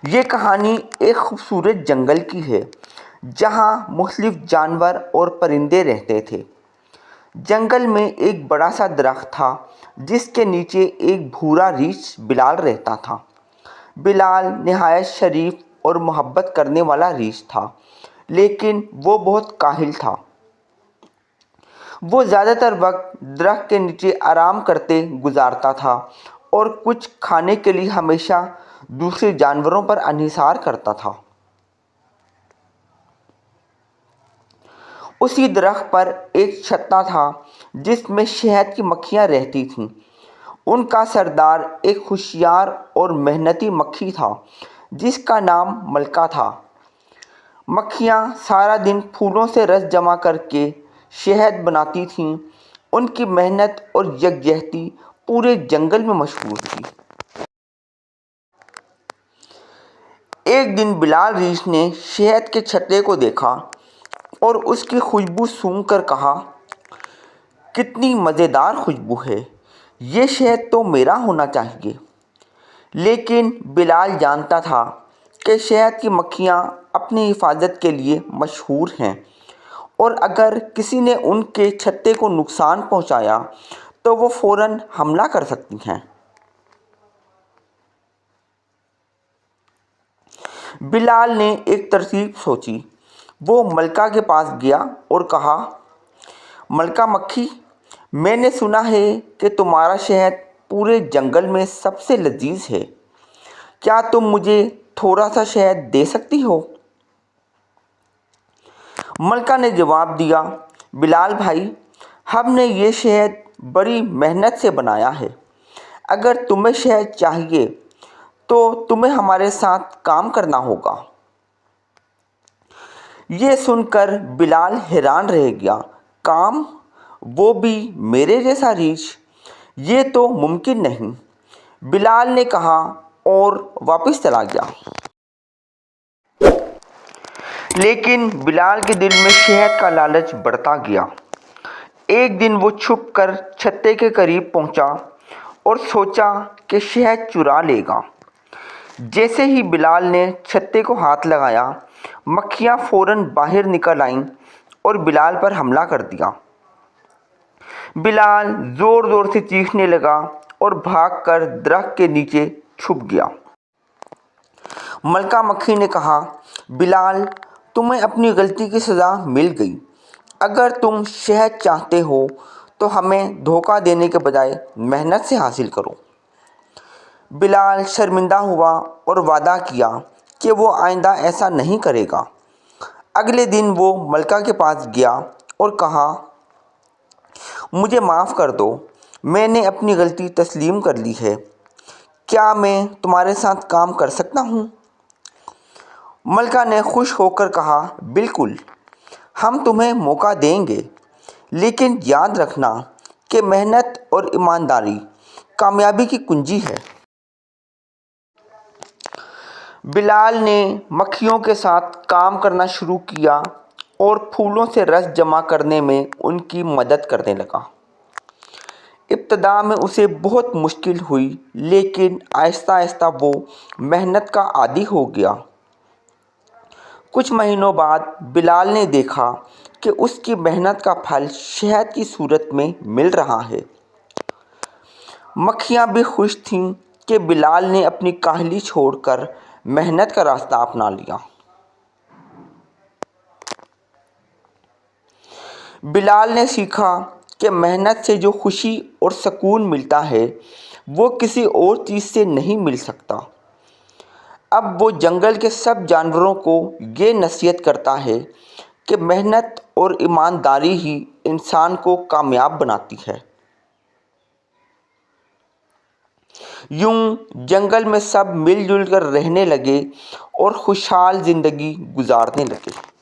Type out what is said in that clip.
یہ کہانی ایک خوبصورت جنگل کی ہے جہاں مختلف جانور اور پرندے رہتے تھے۔ جنگل میں ایک بڑا سا درخت تھا جس کے نیچے ایک بھورا ریچھ بلال رہتا تھا۔ بلال نہایت شریف اور محبت کرنے والا ریچھ تھا، لیکن وہ بہت کاہل تھا۔ وہ زیادہ تر وقت درخت کے نیچے آرام کرتے گزارتا تھا اور کچھ کھانے کے لیے ہمیشہ دوسرے جانوروں پر انحصار کرتا تھا۔ اسی درخت پر ایک چھتا تھا جس میں شہد کی مکھیاں رہتی تھیں۔ ان کا سردار ایک ہوشیار اور محنتی مکھی تھا جس کا نام ملکہ تھا۔ مکھیاں سارا دن پھولوں سے رس جمع کر کے شہد بناتی تھیں۔ ان کی محنت اور یکجہتی پورے جنگل میں مشہور تھی۔ ایک دن بلال ریچھ نے شہد کے چھتے کو دیکھا اور اس کی خوشبو سونگھ کر کہا، کتنی مزیدار خوشبو ہے، یہ شہد تو میرا ہونا چاہیے۔ لیکن بلال جانتا تھا کہ شہد کی مکھیاں اپنی حفاظت کے لیے مشہور ہیں اور اگر کسی نے ان کے چھتے کو نقصان پہنچایا تو وہ فوراً حملہ کر سکتی ہیں۔ بلال نے ایک ترکیب سوچی۔ وہ ملکہ کے پاس گیا اور کہا، ملکہ مکھی، میں نے سنا ہے کہ تمہارا شہد پورے جنگل میں سب سے لذیذ ہے، کیا تم مجھے تھوڑا سا شہد دے سکتی ہو؟ ملکہ نے جواب دیا، بلال بھائی، ہم نے یہ شہد بڑی محنت سے بنایا ہے، اگر تمہیں شہد چاہیے تو تمہیں ہمارے ساتھ کام کرنا ہوگا۔ یہ سن کر بلال حیران رہ گیا، کام؟ وہ بھی میرے جیسا ریچھ؟ یہ تو ممکن نہیں، بلال نے کہا اور واپس چلا گیا۔ لیکن بلال کے دل میں شہد کا لالچ بڑھتا گیا۔ ایک دن وہ چھپ کر چھتے کے قریب پہنچا اور سوچا کہ شہد چرا لے گا۔ جیسے ہی بلال نے چھتے کو ہاتھ لگایا، مکھیاں فوراً باہر نکل آئیں اور بلال پر حملہ کر دیا۔ بلال زور زور سے چیخنے لگا اور بھاگ کر درخت کے نیچے چھپ گیا۔ ملکہ مکھی نے کہا، بلال، تمہیں اپنی غلطی کی سزا مل گئی۔ اگر تم شہد چاہتے ہو تو ہمیں دھوکہ دینے کے بجائے محنت سے حاصل کرو۔ بلال شرمندہ ہوا اور وعدہ کیا کہ وہ آئندہ ایسا نہیں کرے گا۔ اگلے دن وہ ملکہ کے پاس گیا اور کہا، مجھے معاف کر دو، میں نے اپنی غلطی تسلیم کر لی ہے، کیا میں تمہارے ساتھ کام کر سکتا ہوں؟ ملکہ نے خوش ہو کر کہا، بالکل، ہم تمہیں موقع دیں گے، لیکن یاد رکھنا کہ محنت اور ایمانداری کامیابی کی کنجی ہے۔ بلال نے مکھیوں کے ساتھ کام کرنا شروع کیا اور پھولوں سے رس جمع کرنے میں ان کی مدد کرنے لگا۔ ابتدا میں اسے بہت مشکل ہوئی، لیکن آہستہ آہستہ وہ محنت کا عادی ہو گیا۔ کچھ مہینوں بعد بلال نے دیکھا کہ اس کی محنت کا پھل شہد کی صورت میں مل رہا ہے۔ مکھیاں بھی خوش تھیں کہ بلال نے اپنی کاہلی چھوڑ کر محنت کا راستہ اپنا لیا۔ بلال نے سیکھا کہ محنت سے جو خوشی اور سکون ملتا ہے وہ کسی اور چیز سے نہیں مل سکتا۔ اب وہ جنگل کے سب جانوروں کو یہ نصیحت کرتا ہے کہ محنت اور ایمانداری ہی انسان کو کامیاب بناتی ہے۔ یوں جنگل میں سب مل جل کر رہنے لگے اور خوشحال زندگی گزارنے لگے۔